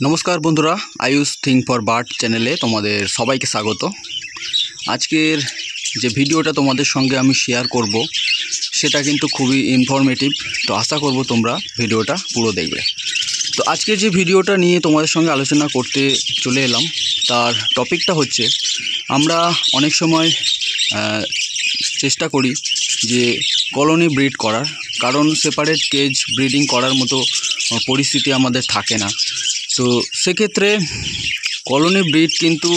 नमस्कार बंधुरा आयुष थिंक फर बार्ड चैनेले तुम्हारे सबाई के स्वागत। आजकेर जे भिडियोटा तुम्हारे संगे आमी शेयर करब सेटा किन्तु खूबी इनफरमेटिव, तो आशा करब तोमरा भिडियोटा पुरो देखबे। तो आजके जे भिडियोटा निये तुम्हारे संगे आलोचना करते चले एलाम तार टपिकटा होच्छे आमरा अनेक समय चेष्टा करी जे कलोनी ब्रिड करार, कारण सेपारेट केज ब्रिडिंग करार मतो परिस्थिति आमादेर थाके ना। तो से क्षेत्रे कलोनी ब्रिड किन्तु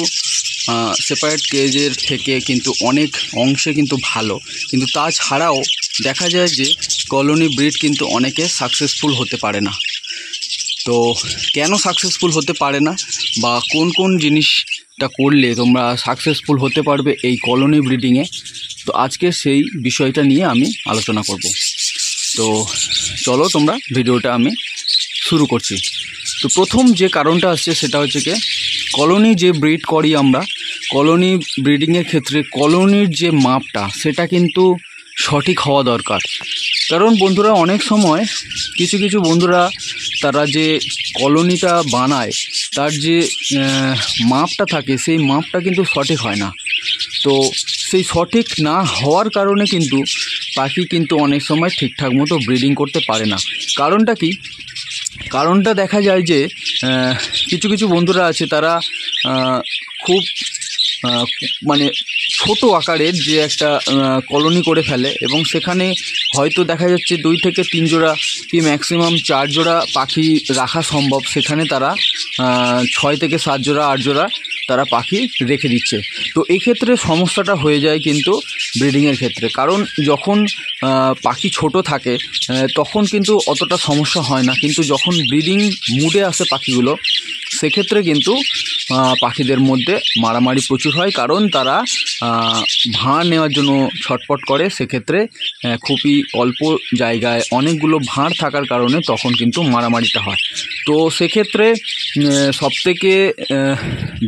सेपारेट केजेर थेके किन्तु अनेक अंशे किन्तु भालो, किन्तु ताछाड़ाओ देखा जाए जे कलोनी ब्रिड किन्तु अनेके सक्सेसफुल होते पारे ना। तो केन सक्सेसफुल होते पारे ना बा कोन कोन जिनिसटा करले तोमरा सक्सेसफुल होते पारबे एई कलोनी ब्रिडिंगे, तो आजके सेई विषयटा निये आमी आलोचना करब। तो चलो तोमरा भिडियोटा आमी शुरू करছি। तो प्रथम जे कारणटा आछे सेटा होच्छे कि कलोनी जे ब्रिड करी आमरा, कलोनी ब्रिडिंगेर क्षेत्रे कलोनिर जे मापटा सेटा किन्तु सठिक हवा दरकार। कारण बंधुरा अनेक समय किछु किछु बंधुरा तारा जे कलोनिटा बानाय तार जे मापटा थाके सेई मापटा किन्तु सठिक हय ना। तो सेई सठिक ना हওয়ার कारणे किन्तु पाखी किन्तु अनेक समय ठीकठाक मतो ब्रिडिंग करते पारे ना। कारणटा कि कारणटा देखा जाए जे किछु किछु बंधुरा आछे तारा खूब माने छोटो आकारेर जे एकटा कलोनी करे फेले एबं सेखाने हयतो देखा जाच्छे 2 থেকে 3 जोड़ा कि मैक्सिमाम 4 जोड़ा पाखी राखा सम्भव, सेखाने तारा 6 থেকে 7 जोड़ा 8 जोड़ा तारा पाखी रेखे दिच्छे। तो एई क्षेत्रे समस्याटा हये जाय किन्तु ब्रिडिंगेर क्षेत्रे, कारण जखन पाखी छोटो थाके तखन किन्तु अतटा समस्या हय ना, किन्तु जखन ब्रिडिंग मुडे आसे पाखिगुलो सेक्षेत्रे किन्तु पाखिदेर मध्य मारामारि प्रचुर हय, कारण तारा भाঁড় नेওয়ার জন্য ছটপট করে। সেক্ষেত্রে খুবই অল্প জায়গায় অনেকগুলো ভাঁড় থাকার কারণে তখন কিন্তু মারামারিটা হয়। তো সেক্ষেত্রে সবথেকে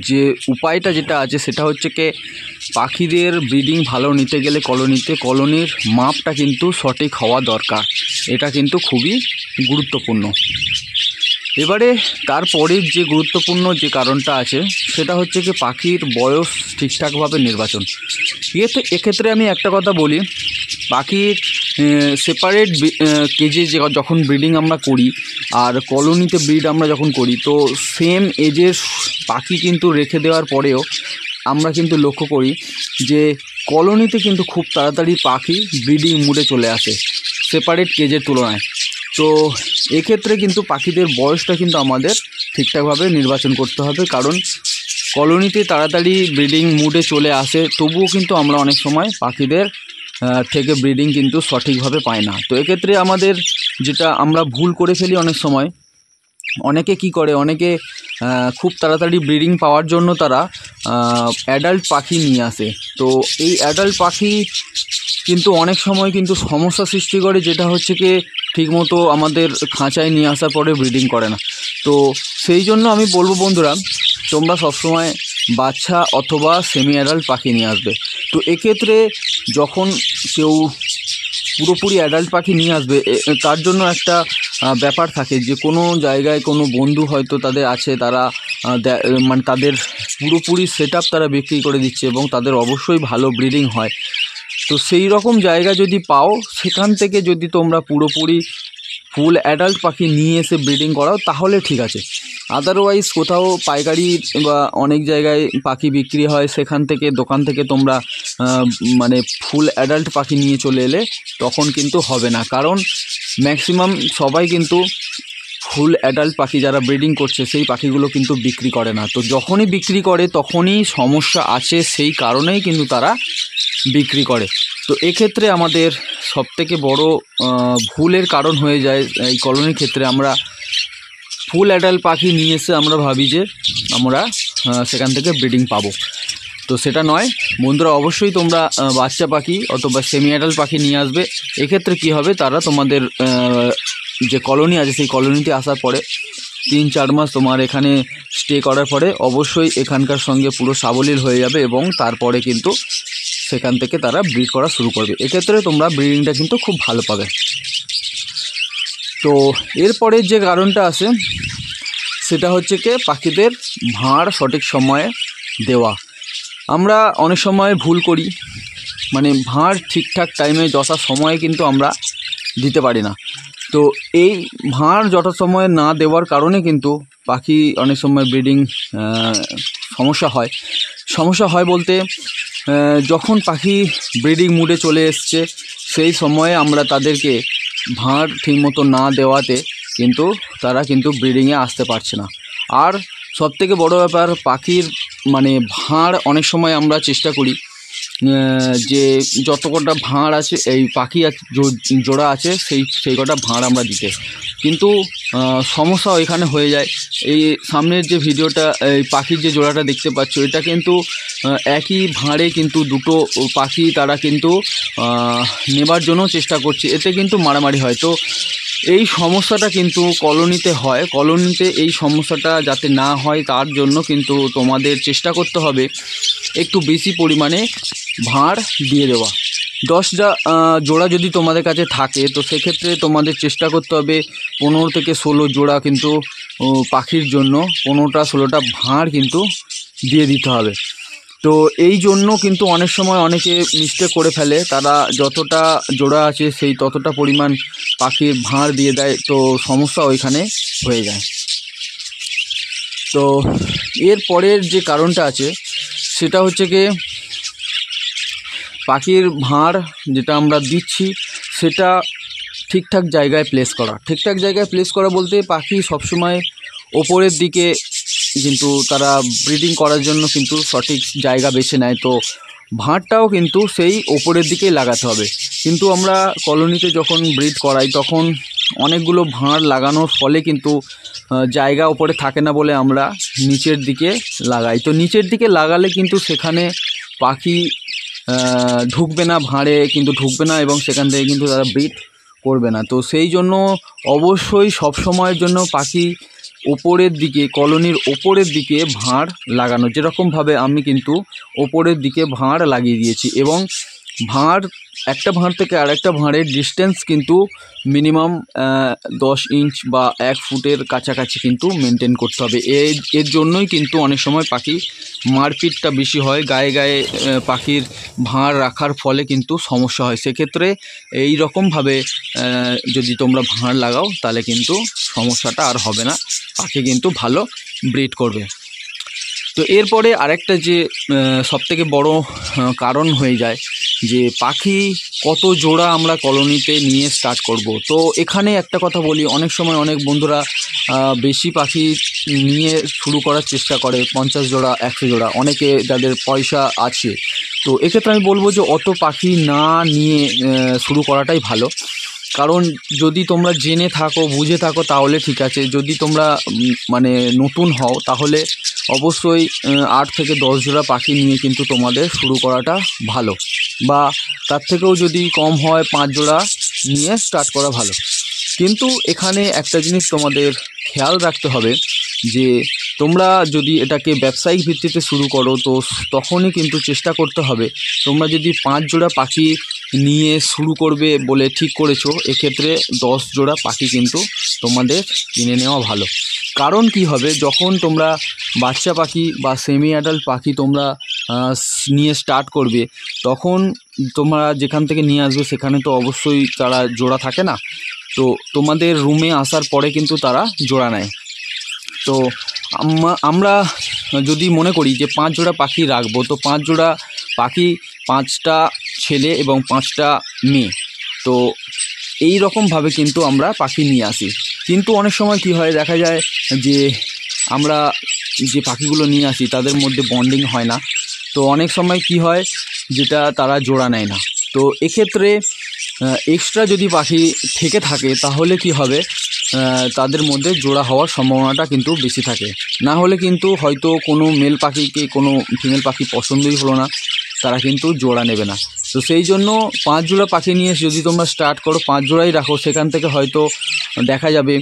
যে উপায়টা যেটা আছে সেটা হচ্ছে কি পাখিদের ব্রিডিং ভালো নিতে গেলে কলোনিতে কলোনির মাপটা কিন্তু সঠিক হওয়া দরকার, এটা কিন্তু খুবই গুরুত্বপূর্ণ। এবারে তারপরের যে গুরুত্বপূর্ণ যে কারণটা আছে সেটা হচ্ছে কি পাখির বয়স ঠিকঠাকভাবে নির্বাচন। এক্ষেত্রে আমি একটা কথা বলি, পাখির সেপারেট কেজে যখন ব্রিডিং আমরা করি আর কলোনিতে ব্রিড আমরা যখন করি তো সেম এজের পাখি কিন্তু রেখে দেওয়ার পরেও আমরা কিন্তু লক্ষ্য করি যে কলোনিতে কিন্তু খুব তাড়াতাড়ি পাখি ব্রিডিং মুডে চলে আসে সেপারেট কেজের তুলনায়। তো এক্ষেত্রে কিন্তু পাখিদের বয়সটা কিন্তু আমাদের ঠিকঠাকভাবে নির্বাচন করতে হবে, কারণ কলোনিতে তাড়াতাড়ি ব্রিডিং মুডে চলে আসে তবুও কিন্তু আমরা অনেক সময় পাখিদের থেকে ব্রিডিং কিন্তু সঠিকভাবে পাই না। তো এক্ষেত্রে আমাদের যেটা আমরা ভুল করে ফেলি অনেক সময়, অনেকে কি করে, অনেকে খুব তাড়াতাড়ি ব্রিডিং পাওয়ার জন্য তারা অ্যাডাল্ট পাখি নিয়ে আসে। তো এই অ্যাডাল্ট পাখি কিন্তু অনেক সময় কিন্তু সমস্যা সৃষ্টি করে, যেটা হচ্ছে কি ঠিকমতো আমাদের খাঁচায় নিয়ে আসার পরে ব্রিডিং করে না। তো সেই জন্য আমি বলবো বন্ধুরা তোমরা সবসময় বাচ্চা অথবা সেমি অ্যাডাল্ট পাখি নিয়ে আসবে। তো এক্ষেত্রে যখন কেউ পুরোপুরি অ্যাডাল্ট পাখি নিয়ে আসবে তার জন্য একটা ব্যাপার থাকে যে কোনো জায়গায় কোনো বন্ধু হয়তো তাদের আছে, তারা মানে তাদের পুরোপুরি সেট আপ তারা বিক্রি করে দিচ্ছে এবং তাদের অবশ্যই ভালো ব্রিডিং হয়। তো সেই রকম জায়গা যদি পাও সেখান থেকে যদি তোমরা পুরোপুরি ফুল অ্যাডাল্ট পাখি নিয়ে এসে ব্রিডিং করাও তাহলে ঠিক আছে। আদারওয়াইজ কোথাও পাইকারি বা অনেক জায়গায় পাখি বিক্রি হয় সেখান থেকে দোকান থেকে তোমরা মানে ফুল অ্যাডাল্ট পাখি নিয়ে চলে এলে তখন কিন্তু হবে না, কারণ ম্যাক্সিমাম সবাই কিন্তু ফুল অ্যাডাল্ট পাখি যারা ব্রিডিং করছে সেই পাখিগুলো কিন্তু বিক্রি করে না। তো যখনই বিক্রি করে তখনই সমস্যা আছে, সেই কারণেই কিন্তু তারা বিক্রি করে। তো এক্ষেত্রে আমাদের সবথেকে বড় ভুলের কারণ হয়ে যায় এই কলোনির ক্ষেত্রে, আমরা ফুল অ্যাডাল্ট পাখি নিয়ে এসে আমরা ভাবি যে আমরা সেখান থেকে ব্রিডিং পাবো। তো সেটা নয় বন্ধুরা, অবশ্যই তোমরা বাচ্চা পাখি অথবা সেমি অ্যাডাল্ট পাখি নিয়ে আসবে। এক্ষেত্রে কি হবে, তারা তোমাদের যে কলোনি আছে সেই কলোনিতে আসার পরে 3-4 মাস তোমার এখানে স্টে করার পরে অবশ্যই এখানকার সঙ্গে পুরো সাবলীল হয়ে যাবে এবং তারপরে কিন্তু সেখান থেকে তারা ব্রিড করা শুরু করবে। এক্ষেত্রে তোমরা ব্রিডিংটা কিন্তু খুব ভালো পাবে। তো এরপরে যে কারণটা আছে সেটা হচ্ছে কি পাখিদের ভাঁড় সঠিক সময়ে দেওয়া। আমরা অনেক সময় ভুল করি, মানে ভাঁড় ঠিকঠাক টাইমে যথা সময়ে কিন্তু আমরা দিতে পারি না। তো এই ভাঁড় যথা সময়ে না দেওয়ার কারণে কিন্তু পাখি অনেক সময় ব্রিডিং সমস্যা হয় বলতে যখন পাখি ব্রিডিং মুডে চলে এসছে সেই সময়ে আমরা তাদেরকে ভাঁড় ঠিকমতো না দেওয়াতে কিন্তু তারা কিন্তু ব্রিডিংয়ে আসতে পারছে না। আর সবথেকে বড় ব্যাপার, পাখির মানে ভাঁড় অনেক সময় আমরা চেষ্টা করি যে যত কটা ভাঁড় আছে, এই পাখি জোড়া আছে সেই কটা ভাঁড় আমরা দিতে, কিন্তু সমস্যা এখানে হয়ে যায়। এই সামনের যে ভিডিওটা, এই পাখির যে জোড়াটা দেখতে পাচ্ছ, এটা কিন্তু একই ভাঁড়ে কিন্তু দুটো পাখি তারা কিন্তু নেবার জন্য চেষ্টা করছে, এতে কিন্তু মারামারি হয়। তো এই সমস্যাটা কিন্তু কলোনিতে হয়। কলোনিতে এই সমস্যাটা যাতে না হয় তার জন্য কিন্তু তোমাদের চেষ্টা করতে হবে একটু বেশি পরিমাণে ভাঁড় দিয়ে দেওয়া। 10টা জোড়া যদি তোমাদের কাছে থাকে তো সেক্ষেত্রে তোমাদের চেষ্টা করতে হবে 15 থেকে 16 জোড়া কিন্তু পাখির জন্য 15টা 16টা ভাঁড় কিন্তু দিয়ে দিতে হবে। তো এই জন্য কিন্তু অনেক সময় অনেকে মিস্টেক করে ফেলে, তারা যতটা জোড়া আছে সেই ততটা পরিমাণ পাখির ভাঁড় দিয়ে দেয়, তো সমস্যা ওইখানে হয়ে যায়। তো এর পরের যে কারণটা আছে সেটা হচ্ছে কি পাখির ভাঁড় যেটা আমরা দিচ্ছি সেটা ঠিকঠাক জায়গায় প্লেস করা। ঠিকঠাক জায়গায় প্লেস করা বলতে পাখি সবসময় ওপরের দিকে কিন্তু তারা ব্রিডিং করার জন্য কিন্তু সঠিক জায়গা বেছে নেয়, তো ভাঁড়টাও কিন্তু সেই ওপরের দিকেই লাগাতে হবে। কিন্তু আমরা কলোনিতে যখন ব্রিড করাই তখন অনেকগুলো ভাঁড় লাগানোর ফলে কিন্তু জায়গা ওপরে থাকে না বলে আমরা নিচের দিকে লাগাই। তো নিচের দিকে লাগালে কিন্তু সেখানে পাখি ঢুকবে না, ভাঁড়ে কিন্তু ঢুকবে না এবং সেখান থেকে কিন্তু তারা ব্রিড করবে না। তো সেই জন্য অবশ্যই সব সময়ের জন্য পাখি ওপরের দিকে, কলোনির ওপরের দিকে ভাঁড় লাগানো, যেরকমভাবে আমি কিন্তু ওপরের দিকে ভাঁড় লাগিয়ে দিয়েছি। এবং ভাঁড় একটা ভাঁড় থেকে আরেকটা ভাঁড়ের ডিস্টেন্স কিন্তু মিনিমাম 10 ইঞ্চ বা 1 ফুটের কাছাকাছি কিন্তু মেনটেন করতে হবে। এর জন্যই কিন্তু অনেক সময় পাখি মারপিটটা বেশি হয়, গায়ে গায়ে পাখির ভাঁড় রাখার ফলে কিন্তু সমস্যা হয়। সেক্ষেত্রে এই রকমভাবে যদি তোমরা ভাঁড় লাগাও তাহলে কিন্তু সমস্যাটা আর হবে না, পাখি কিন্তু ভালো ব্রিড করবে। তো এরপরে আরেকটা যে সবথেকে বড় কারণ হয়ে যায় যে পাখি কত জোড়া আমরা কলোনিতে নিয়ে স্টার্ট করব। তো এখানে একটা কথা বলি, অনেক সময় অনেক বন্ধুরা বেশি পাখি নিয়ে শুরু করার চেষ্টা করে, 50 জোড়া 100 জোড়া, অনেকে যাদের পয়সা আছে। তো এক্ষেত্রে আমি বলবো যে অত পাখি না নিয়ে শুরু করাটাই ভালো। কারণ যদি তোমরা জেনে থাকো, বুঝে থাকো তাহলে ঠিক আছে, যদি তোমরা মানে নতুন হও তাহলে অবশ্যই 8 থেকে 10 জোড়া পাখি নিয়ে কিন্তু তোমাদের শুরু করাটা ভালো, বা তার থেকেও যদি কম হয় 5 জোড়া নিয়ে স্টার্ট করা ভালো। কিন্তু এখানে একটা জিনিস তোমাদের খেয়াল রাখতে হবে যে তোমরা যদি এটাকে ব্যবসায়িক ভিত্তিতে শুরু করো তো তখনই কিন্তু চেষ্টা করতে হবে, তোমরা যদি 5 জোড়া পাখি নিয়ে শুরু করবে বলে ঠিক করেছো, এক্ষেত্রে 10 জোড়া পাখি কিন্তু তোমাদের কিনে নেওয়া ভালো। কারণ কি হবে, যখন তোমরা বাচ্চা পাখি বা সেমি অ্যাডাল্ট পাখি তোমরা নিয়ে স্টার্ট করবে, তখন তোমরা যেখান থেকে নিয়ে আসবে সেখানে তো অবশ্যই তারা জোড়া থাকে না, তো তোমাদের রুমে আসার পরে কিন্তু তারা জোড়া নেয়। তো আমরা যদি মনে করি যে 5 জোড়া পাখি রাখবো, তো 5 জোড়া পাখি 5টা ছেলে এবং 5টা মেয়ে, তো এই রকমভাবে কিন্তু আমরা পাখি নিয়ে আসি। কিন্তু অনেক সময় কি হয়, দেখা যায় যে আমরা যে পাখিগুলো নিয়ে আসি তাদের মধ্যে বন্ডিং হয় না, তো অনেক সময় কি হয় যেটা তারা জোড়া নেয় না। তো এক্ষেত্রে এক্সট্রা যদি পাখি থেকে থাকে তাহলে কি হবে, তাদের মধ্যে জোড়া হওয়ার সম্ভাবনাটা কিন্তু বেশি থাকে। না হলে কিন্তু হয়তো কোনো মেল পাখিকে কোনো ফিমেল পাখি পছন্দই হলো না, তারা কিন্তু জোড়া নেবে না। তো সেই জন্য 5 জোড়া পাখি নিয়ে যদি তোমরা স্টার্ট করো, 5 জোড়াই রাখো, সেখান থেকে হয়তো দেখা যাবে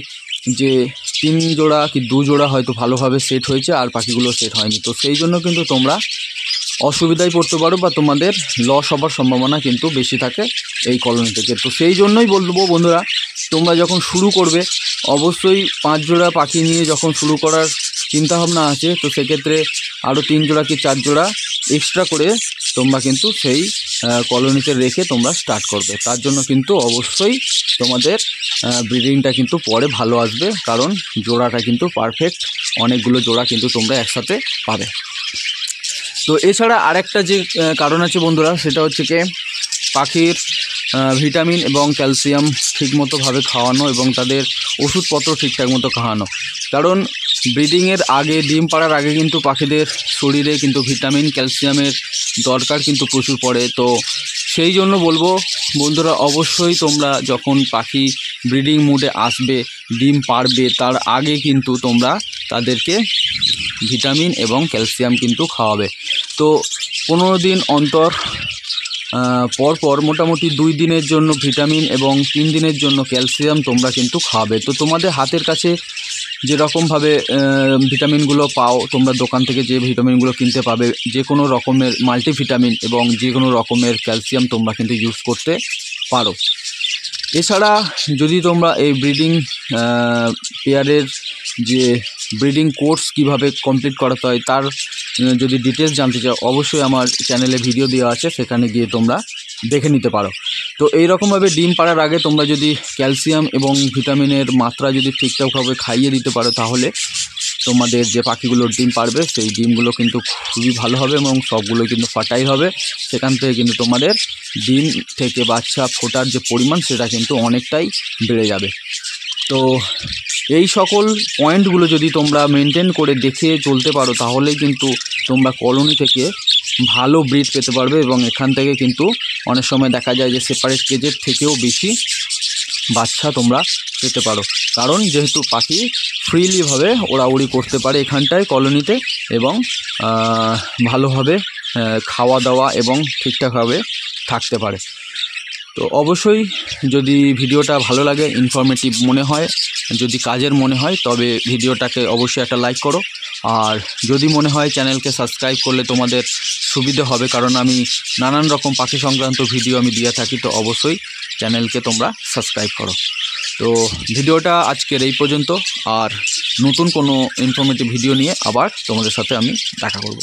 যে 3 জোড়া কি 2 জোড়া হয়তো ভালোভাবে সেট হয়েছে আর পাখিগুলো সেট হয়নি। তো সেই জন্য কিন্তু তোমরা অসুবিধায় পড়তে পারো বা তোমাদের লস হবার সম্ভাবনা কিন্তু বেশি থাকে এই কলোনি থেকে। তো সেই জন্যই বলবো বন্ধুরা তোমরা যখন শুরু করবে অবশ্যই 5 জোড়া পাখি নিয়ে যখন শুরু করার চিন্তাভাবনা আছে, তো সেক্ষেত্রে আরও 3 জোড়া কি 4 জোড়া এক্সট্রা করে তোমরা কিন্তু সেই কলোনিতে রেখে তোমরা স্টার্ট করবে। তার জন্য কিন্তু অবশ্যই তোমাদের ব্রিডিংটা কিন্তু পরে ভালো আসবে, কারণ জোড়াটা কিন্তু পারফেক্ট, অনেকগুলো জোড়া কিন্তু তোমরা একসাথে পাবে। তো এছাড়া আরেকটা যে কারণ আছে বন্ধুরা, সেটা হচ্ছে কি পাখির ভিটামিন এবং ক্যালসিয়াম ঠিকমতোভাবে খাওয়ানো এবং তাদের ওষুধপত্র ঠিকঠাক মতো খাওয়ানো। কারণ ব্রিডিংয়ের আগে, ডিম পাড়ার আগে কিন্তু পাখিদের শরীরে কিন্তু ভিটামিন ক্যালসিয়ামের দরকার কিন্তু প্রচুর পড়ে। তো সেই জন্য বলবো বন্ধুরা, অবশ্যই তোমরা যখন পাখি ব্রিডিং মুডে আসবে, ডিম পাড়বে, তার আগে কিন্তু তোমরা তাদেরকে ভিটামিন এবং ক্যালসিয়াম কিন্তু খাওয়াবে। তো 15 দিন অন্তর পর মোটামুটি 2 দিনের জন্য ভিটামিন এবং 3 দিনের জন্য ক্যালসিয়াম তোমরা কিন্তু খাওয়াবে। তো তোমাদের হাতের কাছে যেরকমভাবে ভিটামিনগুলো পাও, তোমরা দোকান থেকে যে ভিটামিনগুলো কিনতে পাবে, যে কোনো রকমের মাল্টিভিটামিন এবং যে কোনো রকমের ক্যালসিয়াম তোমরা কিন্তু ইউজ করতে পারো। এছাড়া যদি তোমরা এই ব্রিডিং পেয়ারের যে ব্রিডিং কোর্স কিভাবে কমপ্লিট করাতে হয় তার যদি ডিটেলস জানতে চাও, অবশ্যই আমার চ্যানেলে ভিডিও দেওয়া আছে, সেখানে গিয়ে তোমরা দেখে নিতে পারো। তো এই রকমভাবে ডিম পাড়ার আগে তোমরা যদি ক্যালসিয়াম এবং ভিটামিনের মাত্রা যদি ঠিকঠাকভাবে খাইয়ে দিতে পারো, তাহলে তোমাদের যে পাখিগুলোর ডিম পারবে সেই ডিমগুলো কিন্তু খুবই ভালো হবে এবং সবগুলো কিন্তু ফার্টাইল হবে। সেখান থেকে কিন্তু তোমাদের ডিম থেকে বাচ্চা ফোটার যে পরিমাণ সেটা কিন্তু অনেকটাই বেড়ে যাবে। তো এই সকল পয়েন্টগুলো যদি তোমরা মেনটেন করে দেখে চলতে পারো, তাহলেই কিন্তু তোমরা কলোনি থেকে ভালো ব্রিড পেতে পারবে এবং এখান থেকে কিন্তু অনেক সময় দেখা যায় যে সেপারেট কেজের থেকেও বেশি বাচ্চা তোমরা পেতে পারো। কারণ যেহেতু পাখি ফ্রিলিভাবে ওড়াউড়ি করতে পারে এখানটায় কলোনিতে এবং ভালোভাবে খাওয়া দাওয়া এবং ঠিকঠাকভাবে থাকতে পারে। তো অবশ্যই যদি ভিডিওটা ভালো লাগে, ইনফরমেটিভ মনে হয়, যদি কাজের মনে হয়, তবে ভিডিওটাকে অবশ্যই একটা লাইক করো। আর যদি মনে হয় চ্যানেলকে সাবস্ক্রাইব করলে তোমাদের সুবিধা হবে, কারণ আমি নানান রকম পাখি সংক্রান্ত ভিডিও আমি দিয়ে থাকি। তো অবশ্যই চ্যানেলকে তোমরা সাবস্ক্রাইব করো। তো ভিডিওটা আজকের এই পর্যন্ত, আর নতুন কোনো ইনফরমেটিভ ভিডিও নিয়ে আবার তোমাদের সাথে আমি দেখা করব।